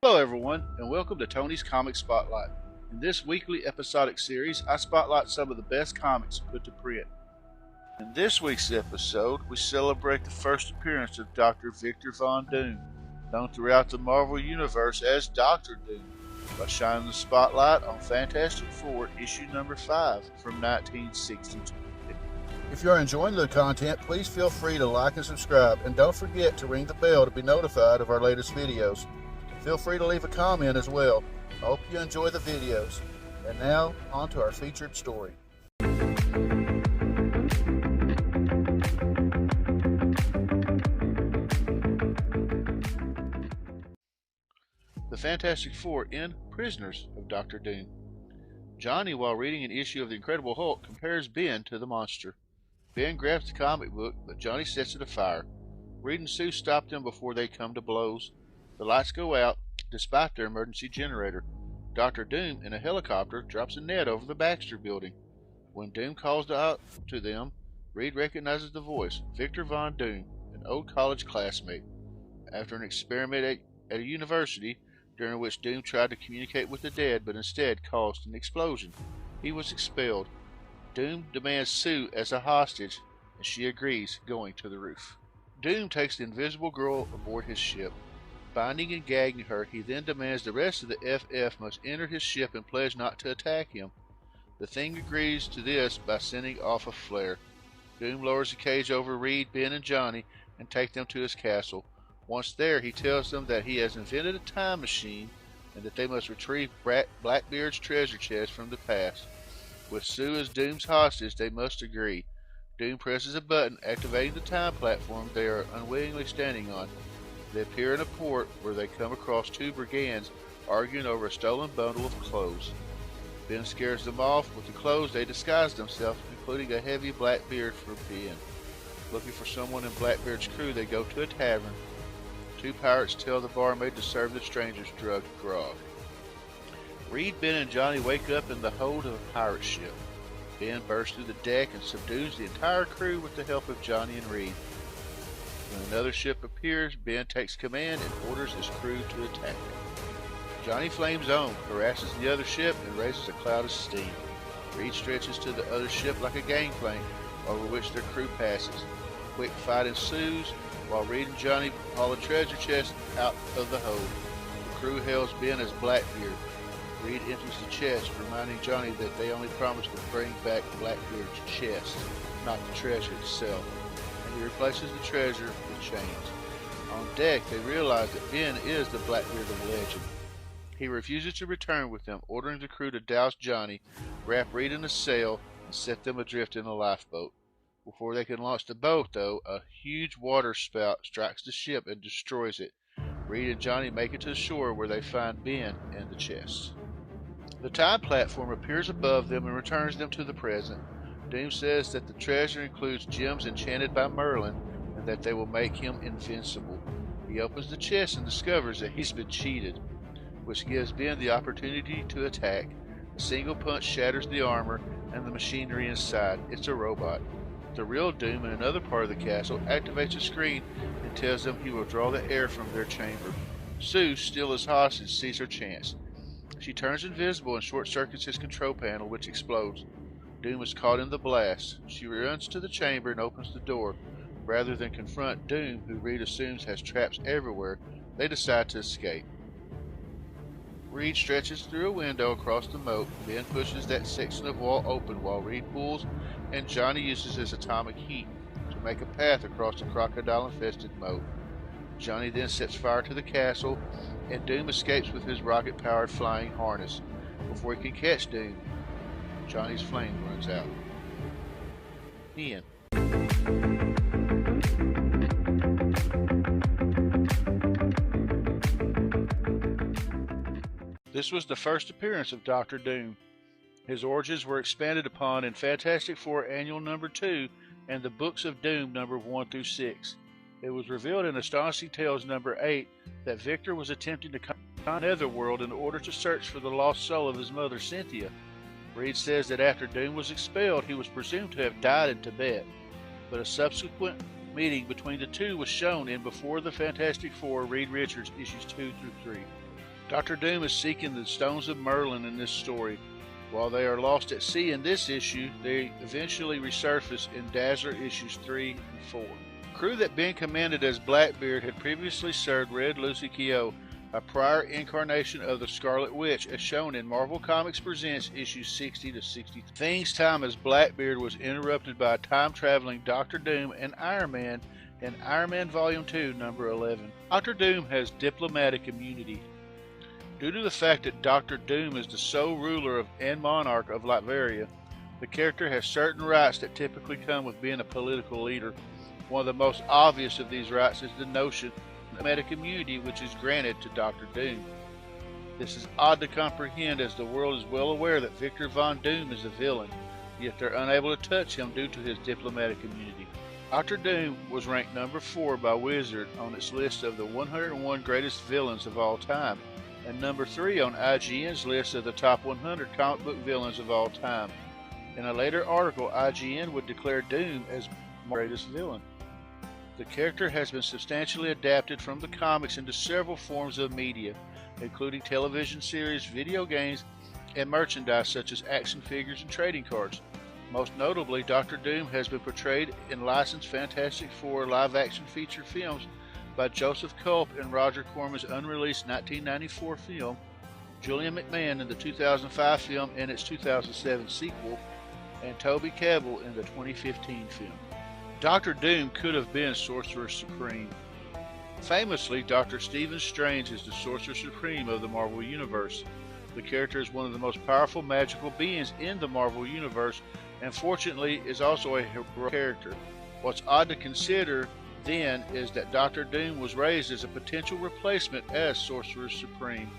Hello everyone, and welcome to Tony's Comic Spotlight. In this weekly episodic series, I spotlight some of the best comics put to print. In this week's episode, we celebrate the first appearance of Dr. Victor Von Doom, known throughout the Marvel Universe as Dr. Doom, by shining the spotlight on Fantastic Four issue number 5 from 1962. If you are enjoying the content, please feel free to like and subscribe, and don't forget to ring the bell to be notified of our latest videos. Feel free to leave a comment as well. I hope you enjoy the videos. And now, on to our featured story. The Fantastic Four in Prisoners of Dr. Doom. Johnny, while reading an issue of The Incredible Hulk, compares Ben to the monster. Ben grabs the comic book, but Johnny sets it afire. Reed and Sue stop them before they come to blows. The lights go out, despite their emergency generator. Dr. Doom, in a helicopter, drops a net over the Baxter building. When Doom calls out to them, Reed recognizes the voice, Victor Von Doom, an old college classmate. After an experiment at a university, during which Doom tried to communicate with the dead but instead caused an explosion, he was expelled. Doom demands Sue as a hostage, and she agrees, going to the roof. Doom takes the Invisible Girl aboard his ship. Binding and gagging her, he then demands the rest of the FF must enter his ship and pledge not to attack him. The Thing agrees to this by sending off a flare. Doom lowers the cage over Reed, Ben, and Johnny and takes them to his castle. Once there, he tells them that he has invented a time machine and that they must retrieve Blackbeard's treasure chest from the past. With Sue as Doom's hostage, they must agree. Doom presses a button, activating the time platform they are unwittingly standing on. They appear in a port where they come across two brigands arguing over a stolen bundle of clothes. Ben scares them off. With the clothes, they disguise themselves, including a heavy black beard for Ben. Looking for someone in Blackbeard's crew, they go to a tavern. Two pirates tell the barmaid to serve the strangers drugged grog. Reed, Ben, and Johnny wake up in the hold of a pirate ship. Ben bursts through the deck and subdues the entire crew with the help of Johnny and Reed. When another ship appears, Ben takes command and orders his crew to attack. Johnny flames on, harasses the other ship, and raises a cloud of steam. Reed stretches to the other ship like a gangplank, over which their crew passes. A quick fight ensues, while Reed and Johnny haul a treasure chest out of the hold. The crew hails Ben as Blackbeard. Reed enters the chest, reminding Johnny that they only promised to bring back Blackbeard's chest, not the treasure itself. He replaces the treasure with chains. On deck, they realize that Ben is the Blackbeard of legend. He refuses to return with them, ordering the crew to douse Johnny, wrap Reed in a sail, and set them adrift in a lifeboat. Before they can launch the boat, though, a huge water spout strikes the ship and destroys it. Reed and Johnny make it to the shore where they find Ben and the chest. The time platform appears above them and returns them to the present. Doom says that the treasure includes gems enchanted by Merlin and that they will make him invincible. He opens the chest and discovers that he's been cheated, which gives Ben the opportunity to attack. A single punch shatters the armor and the machinery inside. It's a robot. The real Doom, in another part of the castle, activates a screen and tells them he will draw the air from their chamber. Sue, still as hostage, sees her chance. She turns invisible and short-circuits his control panel, which explodes. Doom is caught in the blast. She runs to the chamber and opens the door. Rather than confront Doom, who Reed assumes has traps everywhere, they decide to escape. Reed stretches through a window across the moat. Ben pushes that section of wall open while Reed pulls, and Johnny uses his atomic heat to make a path across the crocodile-infested moat. Johnny then sets fire to the castle, and Doom escapes with his rocket-powered flying harness. Before he can catch Doom, Johnny's flame runs out. Ian. This was the first appearance of Dr. Doom. His origins were expanded upon in Fantastic Four Annual Number 2 and the Books of Doom Number 1 through 6. It was revealed in Astonishing Tales Number 8 that Victor was attempting to come to the Netherworld in order to search for the lost soul of his mother, Cynthia. Reed says that after Doom was expelled, he was presumed to have died in Tibet, but a subsequent meeting between the two was shown in Before the Fantastic Four, Reed Richards, issues 2 through 3. Dr. Doom is seeking the Stones of Merlin in this story. While they are lost at sea in this issue, they eventually resurface in Dazzler issues 3 and 4. The crew that Ben commanded as Blackbeard had previously served Red Lucy Keough, a prior incarnation of the Scarlet Witch, as shown in Marvel Comics Presents issues 60 to 63. Thing's time as Blackbeard was interrupted by a time-traveling Dr. Doom and Iron Man in Iron Man Volume 2, number 11. Dr. Doom has diplomatic immunity. Due to the fact that Dr. Doom is the sole ruler and monarch of Latveria, the character has certain rights that typically come with being a political leader. One of the most obvious of these rights is the notion of diplomatic immunity, which is granted to Dr. Doom. This is odd to comprehend, as the world is well aware that Victor Von Doom is a villain, yet they're unable to touch him due to his diplomatic immunity. Dr. Doom was ranked number 4 by Wizard on its list of the 101 greatest villains of all time, and number 3 on IGN's list of the top 100 comic book villains of all time. In a later article, IGN would declare Doom as the greatest villain. The character has been substantially adapted from the comics into several forms of media, including television series, video games, and merchandise such as action figures and trading cards. Most notably, Dr. Doom has been portrayed in licensed Fantastic Four live-action feature films by Joseph Culp in Roger Corman's unreleased 1994 film, Julian McMahon in the 2005 film and its 2007 sequel, and Toby Kebbell in the 2015 film. Dr. Doom could have been Sorcerer Supreme. Famously, Dr. Stephen Strange is the Sorcerer Supreme of the Marvel Universe. The character is one of the most powerful magical beings in the Marvel Universe, and fortunately is also a heroic character. What's odd to consider then is that Dr. Doom was raised as a potential replacement as Sorcerer Supreme.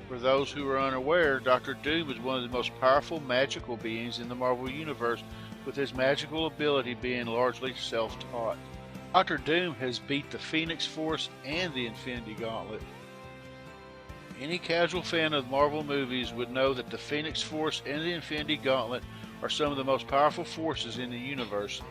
For those who are unaware, Dr. Doom is one of the most powerful magical beings in the Marvel Universe, with his magical ability being largely self-taught. Dr. Doom has beat the Phoenix Force and the Infinity Gauntlet. Any casual fan of Marvel movies would know that the Phoenix Force and the Infinity Gauntlet are some of the most powerful forces in the universe.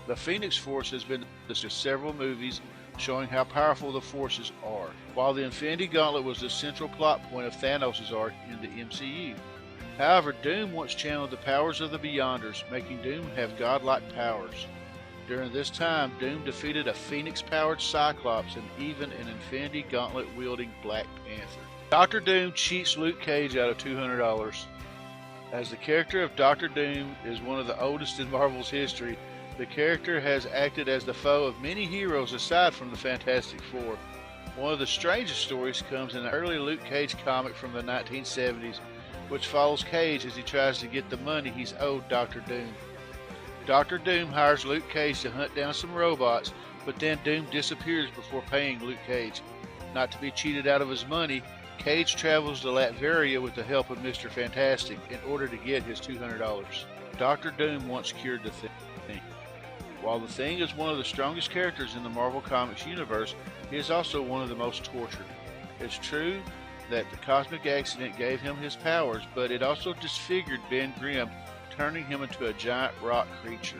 The Phoenix Force has been discussed in several movies showing how powerful the forces are, while the Infinity Gauntlet was the central plot point of Thanos' arc in the MCU. However, Doom once channeled the powers of the Beyonders, making Doom have godlike powers. During this time, Doom defeated a Phoenix-powered Cyclops and even an Infinity Gauntlet-wielding Black Panther. Dr. Doom cheats Luke Cage out of $200. As the character of Dr. Doom is one of the oldest in Marvel's history, the character has acted as the foe of many heroes aside from the Fantastic Four. One of the strangest stories comes in an early Luke Cage comic from the 1970s, which follows Cage as he tries to get the money he's owed Dr. Doom. Dr. Doom hires Luke Cage to hunt down some robots, but then Doom disappears before paying Luke Cage. Not to be cheated out of his money, Cage travels to Latveria with the help of Mr. Fantastic in order to get his $200. Dr. Doom once cured the Thing. While the Thing is one of the strongest characters in the Marvel Comics universe, he is also one of the most tortured. It's true that the cosmic accident gave him his powers, but it also disfigured Ben Grimm, turning him into a giant rock creature.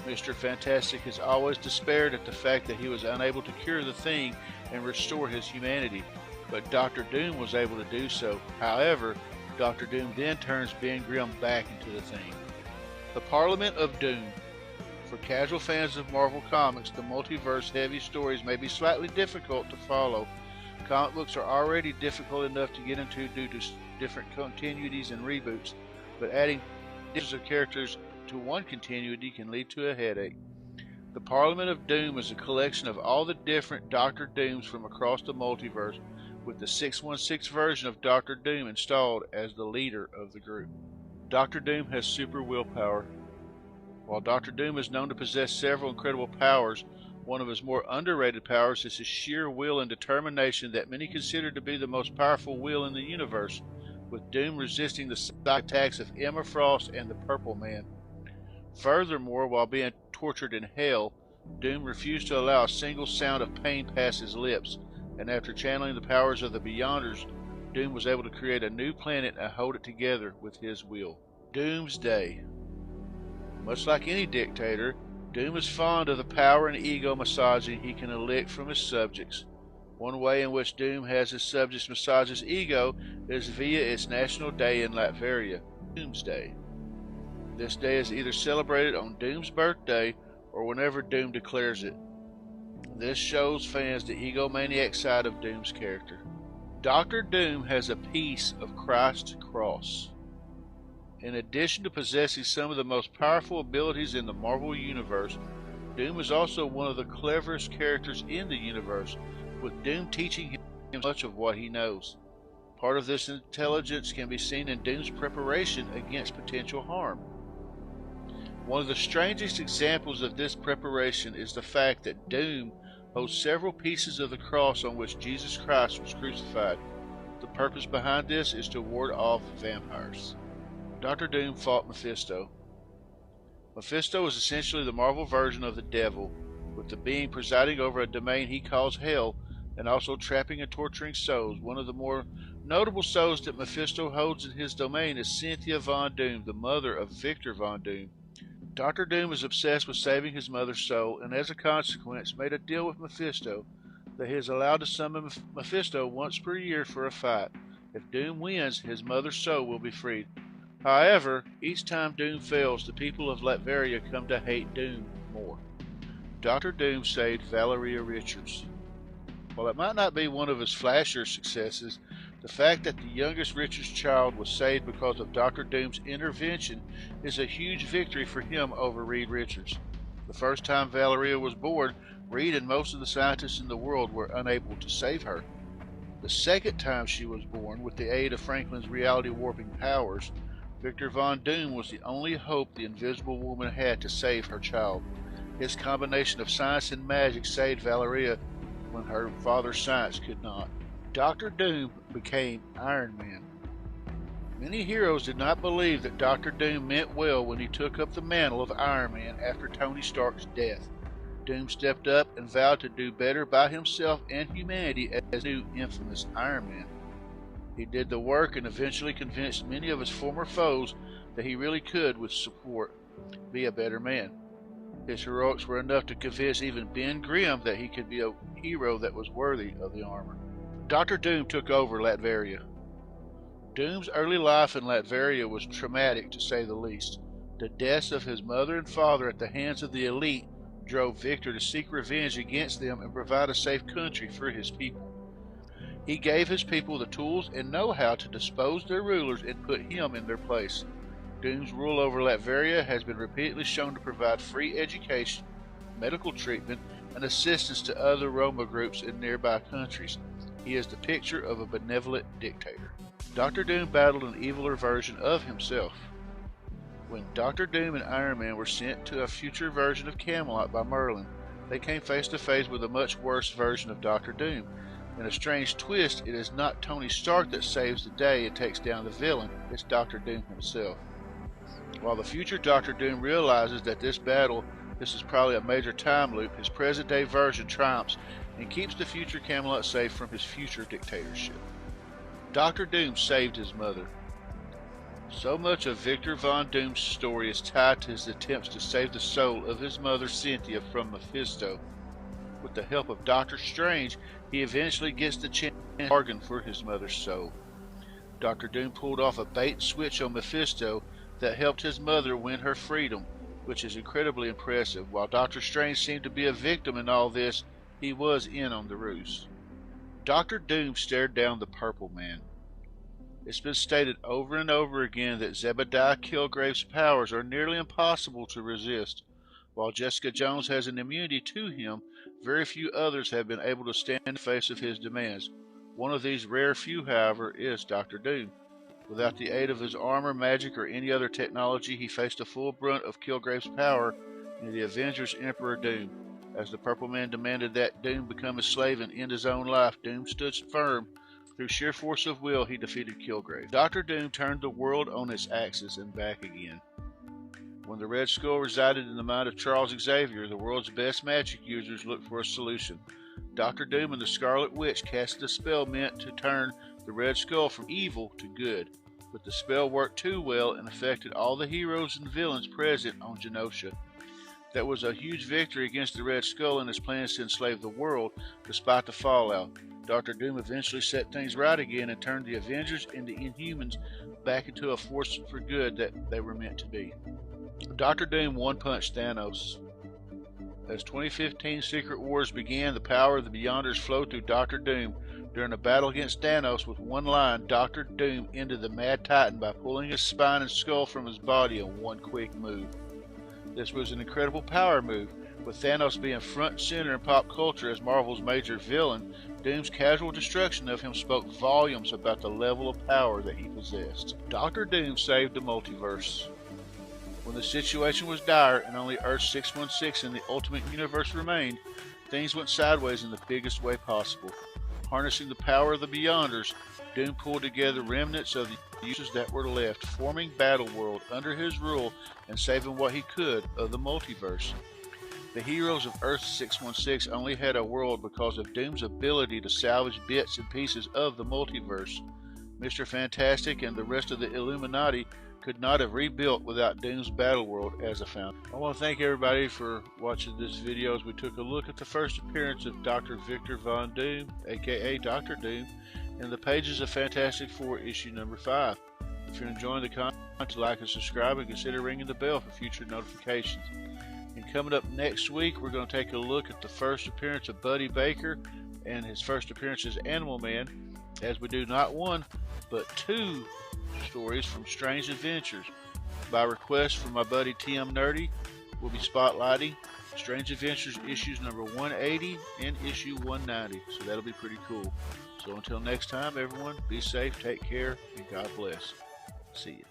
Mr. Fantastic has always despaired at the fact that he was unable to cure the Thing and restore his humanity, but Dr. Doom was able to do so. However, Dr. Doom then turns Ben Grimm back into the Thing. The Parliament of Doom. For casual fans of Marvel Comics, the multiverse-heavy stories may be slightly difficult to follow. Comic books are already difficult enough to get into due to different continuities and reboots, but adding different of characters to one continuity can lead to a headache. The Parliament of Doom is a collection of all the different Dr. Dooms from across the multiverse, with the 616 version of Dr. Doom installed as the leader of the group. Dr. Doom has super willpower. While Dr. Doom is known to possess several incredible powers, one of his more underrated powers is his sheer will and determination that many consider to be the most powerful will in the universe, with Doom resisting the psychic attacks of Emma Frost and the Purple Man. Furthermore, while being tortured in hell, Doom refused to allow a single sound of pain past his lips, and after channeling the powers of the Beyonders, Doom was able to create a new planet and hold it together with his will. Doomsday. Much like any dictator, Doom is fond of the power and ego massaging he can elicit from his subjects. One way in which Doom has his subjects massage his ego is via its national day in Latveria, Doomsday. This day is either celebrated on Doom's birthday or whenever Doom declares it. This shows fans the egomaniac side of Doom's character. Dr. Doom has a piece of Christ's cross. In addition to possessing some of the most powerful abilities in the Marvel Universe, Doom is also one of the cleverest characters in the universe, with Doom teaching him much of what he knows. Part of this intelligence can be seen in Doom's preparation against potential harm. One of the strangest examples of this preparation is the fact that Doom holds several pieces of the cross on which Jesus Christ was crucified. The purpose behind this is to ward off vampires. Dr. Doom fought Mephisto. Mephisto is essentially the Marvel version of the devil, with the being presiding over a domain he calls Hell and also trapping and torturing souls. One of the more notable souls that Mephisto holds in his domain is Cynthia Von Doom, the mother of Victor Von Doom. Dr. Doom is obsessed with saving his mother's soul, and as a consequence made a deal with Mephisto that he is allowed to summon Mephisto once per year for a fight. If Doom wins, his mother's soul will be freed. However, each time Doom fails, the people of Latveria come to hate Doom more. Dr. Doom saved Valeria Richards. While it might not be one of his flashier successes, the fact that the youngest Richards child was saved because of Dr. Doom's intervention is a huge victory for him over Reed Richards. The first time Valeria was born, Reed and most of the scientists in the world were unable to save her. The second time she was born, with the aid of Franklin's reality warping powers, Victor Von Doom was the only hope the Invisible Woman had to save her child. His combination of science and magic saved Valeria when her father's science could not. Dr. Doom became Iron Man. Many heroes did not believe that Dr. Doom meant well when he took up the mantle of Iron Man after Tony Stark's death. Doom stepped up and vowed to do better by himself and humanity as new infamous Iron Man. He did the work and eventually convinced many of his former foes that he really could, with support, be a better man. His heroics were enough to convince even Ben Grimm that he could be a hero that was worthy of the armor. Dr. Doom took over Latveria. Doom's early life in Latveria was traumatic, to say the least. The deaths of his mother and father at the hands of the elite drove Victor to seek revenge against them and provide a safe country for his people. He gave his people the tools and know-how to depose their rulers and put him in their place. Doom's rule over Latveria has been repeatedly shown to provide free education, medical treatment, and assistance to other Roma groups in nearby countries. He is the picture of a benevolent dictator. Dr. Doom battled an eviler version of himself. When Dr. Doom and Iron Man were sent to a future version of Camelot by Merlin, they came face to face with a much worse version of Dr. Doom. In a strange twist, it is not Tony Stark that saves the day and takes down the villain, it's Dr. Doom himself. While the future Dr. Doom realizes that this is probably a major time loop, his present-day version triumphs and keeps the future Camelot safe from his future dictatorship. Dr. Doom saved his mother. So much of Victor Von Doom's story is tied to his attempts to save the soul of his mother Cynthia from Mephisto. With the help of Doctor Strange, he eventually gets the chance to bargain for his mother's soul. Dr. Doom pulled off a bait and switch on Mephisto that helped his mother win her freedom, which is incredibly impressive. While Doctor Strange seemed to be a victim in all this, he was in on the ruse. Dr. Doom stared down the Purple Man. It's been stated over and over again that Zebediah Killgrave's powers are nearly impossible to resist. While Jessica Jones has an immunity to him, very few others have been able to stand in the face of his demands. One of these rare few, however, is Dr. Doom. Without the aid of his armor, magic, or any other technology, he faced the full brunt of Killgrave's power in the Avengers Emperor Doom. As the Purple Man demanded that Doom become his slave and end his own life, Doom stood firm. Through sheer force of will, he defeated Killgrave. Dr. Doom turned the world on its axis and back again. When the Red Skull resided in the mind of Charles Xavier, the world's best magic users looked for a solution. Dr. Doom and the Scarlet Witch casted a spell meant to turn the Red Skull from evil to good, but the spell worked too well and affected all the heroes and villains present on Genosha. That was a huge victory against the Red Skull and his plans to enslave the world, despite the fallout. Dr. Doom eventually set things right again and turned the Avengers and the Inhumans back into a force for good that they were meant to be. Dr. Doom one-punched Thanos. As 2015 Secret Wars began, the power of the Beyonders flowed through Dr. Doom. During a battle against Thanos with one line, Dr. Doom ended the Mad Titan by pulling his spine and skull from his body in one quick move. This was an incredible power move. With Thanos being front and center in pop culture as Marvel's major villain, Doom's casual destruction of him spoke volumes about the level of power that he possessed. Dr. Doom saved the multiverse. When the situation was dire and only Earth 616 in the Ultimate Universe remained, things went sideways in the biggest way possible. Harnessing the power of the Beyonders, Doom pulled together remnants of the users that were left, forming Battleworld under his rule and saving what he could of the multiverse. The heroes of Earth 616 only had a world because of Doom's ability to salvage bits and pieces of the multiverse. Mr. Fantastic and the rest of the Illuminati could not have rebuilt without Doom's Battleworld as a foundation. I want to thank everybody for watching this video as we took a look at the first appearance of Dr. Victor Von Doom, aka Dr. Doom, in the pages of Fantastic Four issue number 5. If you're enjoying the content, like and subscribe and consider ringing the bell for future notifications. And coming up next week, we're going to take a look at the first appearance of Buddy Baker and his first appearance as Animal Man, as we do not one, but 2 stories from Strange Adventures. By request from my buddy Tim Nerdy, we'll be spotlighting Strange Adventures issues number 180 and issue 190, so that'll be pretty cool. So until next time, everyone, be safe, take care, and God bless. See you.